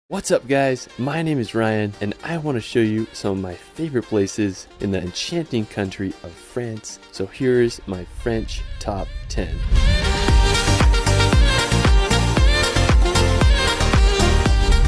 What's up guys, my name is Ryan and I want to show you some of my favorite places in the enchanting country of France. So here's my French top 10.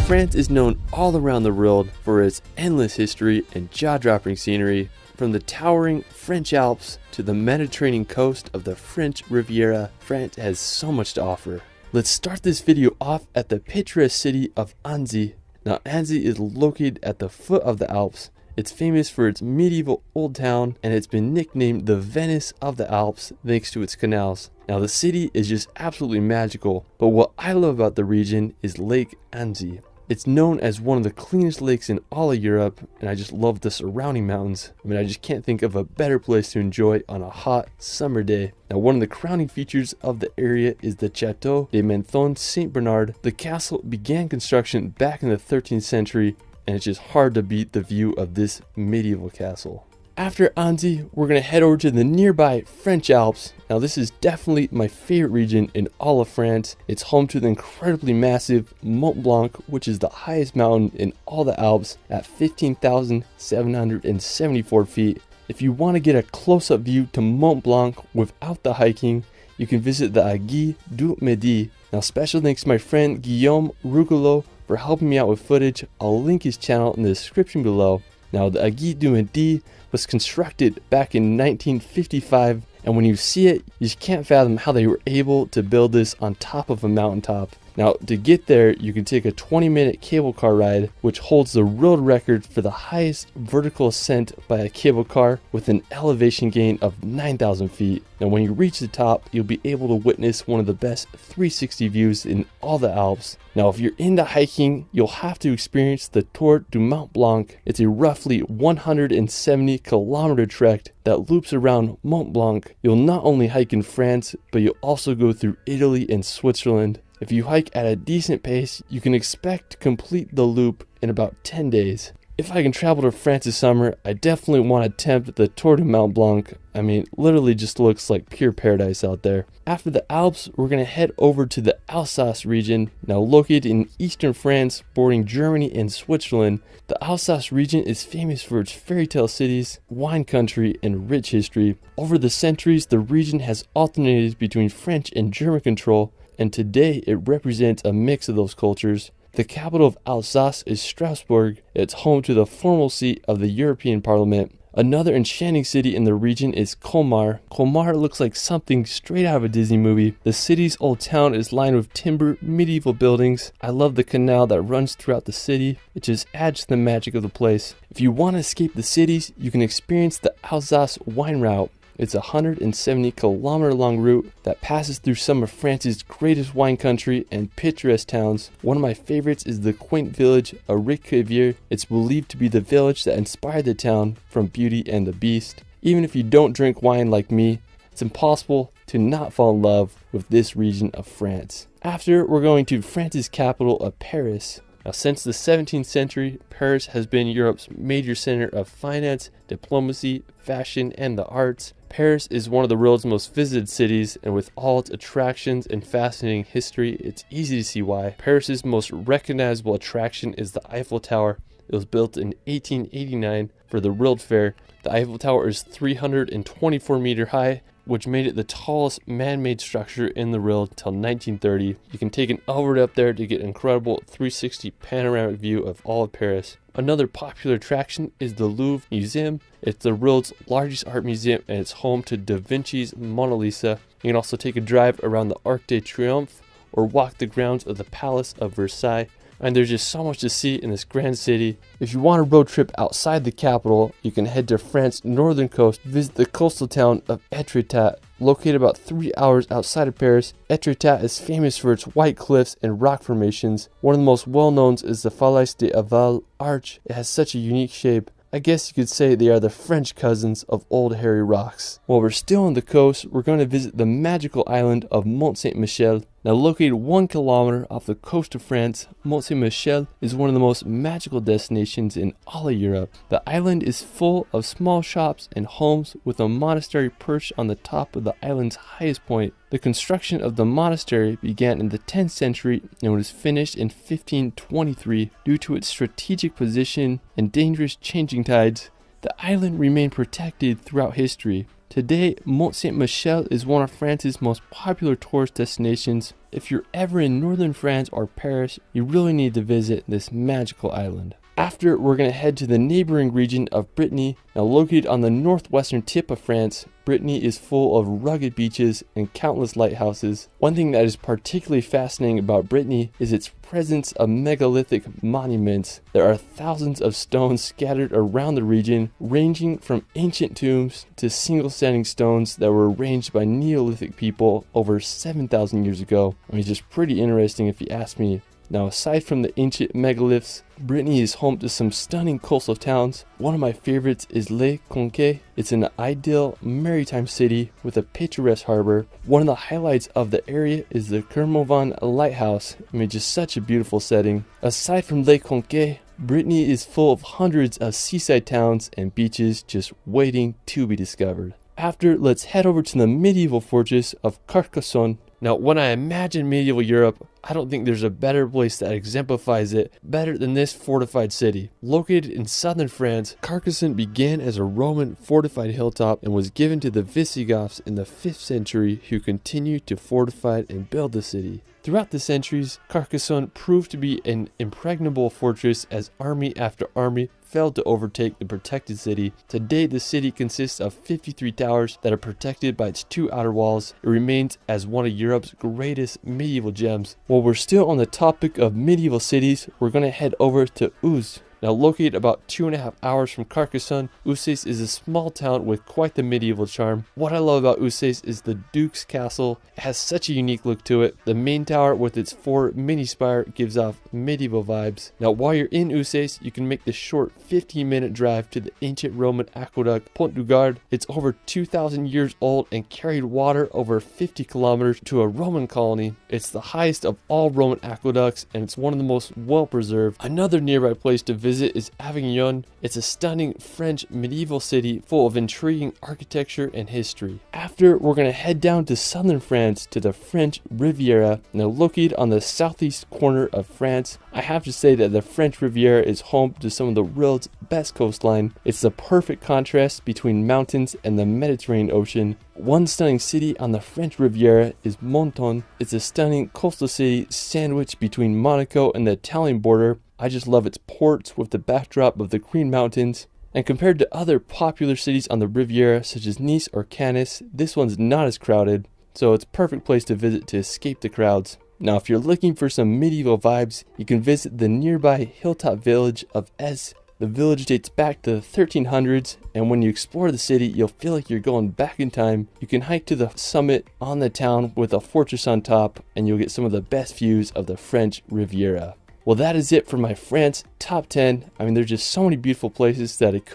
France is known all around the world for its endless history and jaw-dropping scenery. From the towering French Alps to the Mediterranean coast of the French Riviera, France has so much to offer. Let's start this video off at the picturesque city of Annecy. Now Annecy is located at the foot of the Alps. It's famous for its medieval old town and it's been nicknamed the Venice of the Alps thanks to its canals. Now the city is just absolutely magical, but what I love about the region is Lake Annecy. It's known as one of the cleanest lakes in all of Europe, and I just love the surrounding mountains. I mean, I just can't think of a better place to enjoy on a hot summer day. Now, one of the crowning features of the area is the Château de Menthon Saint Bernard. The castle began construction back in the 13th century, and it's just hard to beat the view of this medieval castle. After Annecy, we're going to head over to the nearby French Alps. Now this is definitely my favorite region in all of France. It's home to the incredibly massive Mont Blanc, which is the highest mountain in all the Alps at 15,774 feet. If you want to get a close-up view to Mont Blanc without the hiking, you can visit the Aiguille du Midi. Now special thanks to my friend Guillaume Rougelot for helping me out with footage. I'll link his channel in the description below. Now the Aiguille du Midi was constructed back in 1955, and when you see it, you just can't fathom how they were able to build this on top of a mountaintop. Now to get there, you can take a 20-minute cable car ride, which holds the world record for the highest vertical ascent by a cable car with an elevation gain of 9,000 feet. Now when you reach the top, you'll be able to witness one of the best 360 views in all the Alps. Now if you're into hiking, you'll have to experience the Tour du Mont Blanc. It's a roughly 170-kilometer trek that loops around Mont Blanc. You'll not only hike in France, but you'll also go through Italy and Switzerland. If you hike at a decent pace, you can expect to complete the loop in about 10 days. If I can travel to France this summer, I definitely want to attempt the Tour du Mont Blanc. I mean, literally just looks like pure paradise out there. After the Alps, we're going to head over to the Alsace region. Now located in eastern France, bordering Germany and Switzerland, the Alsace region is famous for its fairy tale cities, wine country, and rich history. Over the centuries, the region has alternated between French and German control, and today it represents a mix of those cultures. The capital of Alsace is Strasbourg. It's home to the formal seat of the European Parliament. Another enchanting city in the region is Colmar. Colmar looks like something straight out of a Disney movie. The city's old town is lined with timber, medieval buildings. I love the canal that runs throughout the city. It just adds to the magic of the place. If you want to escape the cities, you can experience the Alsace wine route. It's a 170-kilometer long route that passes through some of France's greatest wine country and picturesque towns. One of my favorites is the quaint village of Réquevier. It's believed to be the village that inspired the town from Beauty and the Beast. Even if you don't drink wine like me, it's impossible to not fall in love with this region of France. After, we're going to France's capital of Paris. Now, since the 17th century, Paris has been Europe's major center of finance, diplomacy, fashion, and the arts. Paris is one of the world's most visited cities, and with all its attractions and fascinating history, it's easy to see why. Paris's most recognizable attraction is the Eiffel Tower. It was built in 1889 for the World Fair. The Eiffel Tower is 324 meters high, which made it the tallest man-made structure in the world until 1930. You can take an elevator up there to get an incredible 360 panoramic view of all of Paris. Another popular attraction is the Louvre Museum. It's the world's largest art museum and it's home to Da Vinci's Mona Lisa. You can also take a drive around the Arc de Triomphe or walk the grounds of the Palace of Versailles. And there's just so much to see in this grand city. If you want a road trip outside the capital, you can head to France's northern coast, visit the coastal town of Étretat. Located about 3 hours outside of Paris, Étretat is famous for its white cliffs and rock formations. One of the most well-known is the Falaise de Aval Arch. It has such a unique shape. I guess you could say they are the French cousins of Old Hairy Rocks. While we're still on the coast, we're going to visit the magical island of Mont Saint-Michel. Now located 1 kilometer off the coast of France, Mont Saint-Michel is one of the most magical destinations in all of Europe. The island is full of small shops and homes with a monastery perched on the top of the island's highest point. The construction of the monastery began in the 10th century and was finished in 1523. Due to its strategic position and dangerous changing tides, the island remained protected throughout history. Today, Mont Saint-Michel is one of France's most popular tourist destinations. If you're ever in northern France or Paris, you really need to visit this magical island. After, we're going to head to the neighboring region of Brittany. Now located on the northwestern tip of France, Brittany is full of rugged beaches and countless lighthouses. One thing that is particularly fascinating about Brittany is its presence of megalithic monuments. There are thousands of stones scattered around the region, ranging from ancient tombs to single standing stones that were arranged by Neolithic people over 7,000 years ago. I mean, just pretty interesting if you ask me. Now, aside from the ancient megaliths, Brittany is home to some stunning coastal towns. One of my favorites is Le Conquet. It's an ideal maritime city with a picturesque harbor. One of the highlights of the area is the Kermovan Lighthouse. I mean, just such a beautiful setting. Aside from Le Conquet, Brittany is full of hundreds of seaside towns and beaches just waiting to be discovered. After, let's head over to the medieval fortress of Carcassonne. Now, when I imagine medieval Europe, I don't think there's a better place that exemplifies it better than this fortified city. Located in southern France, Carcassonne began as a Roman fortified hilltop and was given to the Visigoths in the 5th century, who continued to fortify and build the city. Throughout the centuries, Carcassonne proved to be an impregnable fortress as army after army failed to overtake the protected city. Today, the city consists of 53 towers that are protected by its 2 outer walls. It remains as one of Europe's greatest medieval gems. While we're still on the topic of medieval cities, we're going to head over to Uzes. Now located about 2.5 hours from Carcassonne, Uzes is a small town with quite the medieval charm. What I love about Uzes is the Duke's Castle. It has such a unique look to it. The main tower with its 4 mini spire gives off medieval vibes. Now while you're in Uzes, you can make the short 15-minute drive to the ancient Roman aqueduct Pont du Gard. It's over 2,000 years old and carried water over 50 kilometers to a Roman colony. It's the highest of all Roman aqueducts and it's one of the most well preserved. Another nearby place to visit is Avignon. It's a stunning French medieval city full of intriguing architecture and history. After, we're going to head down to southern France to the French Riviera. Now located on the southeast corner of France, I have to say that the French Riviera is home to some of the world's best coastline. It's the perfect contrast between mountains and the Mediterranean Ocean. One stunning city on the French Riviera is Menton. It's a stunning coastal city sandwiched between Monaco and the Italian border. I just love its ports with the backdrop of the Green Mountains. And compared to other popular cities on the Riviera, such as Nice or Cannes, this one's not as crowded, so it's a perfect place to visit to escape the crowds. Now, if you're looking for some medieval vibes, you can visit the nearby hilltop village of Ez. The village dates back to the 1300s, and when you explore the city, you'll feel like you're going back in time. You can hike to the summit on the town with a fortress on top, and you'll get some of the best views of the French Riviera. Well, that is it for my France top 10. I mean, there's just so many beautiful places that I could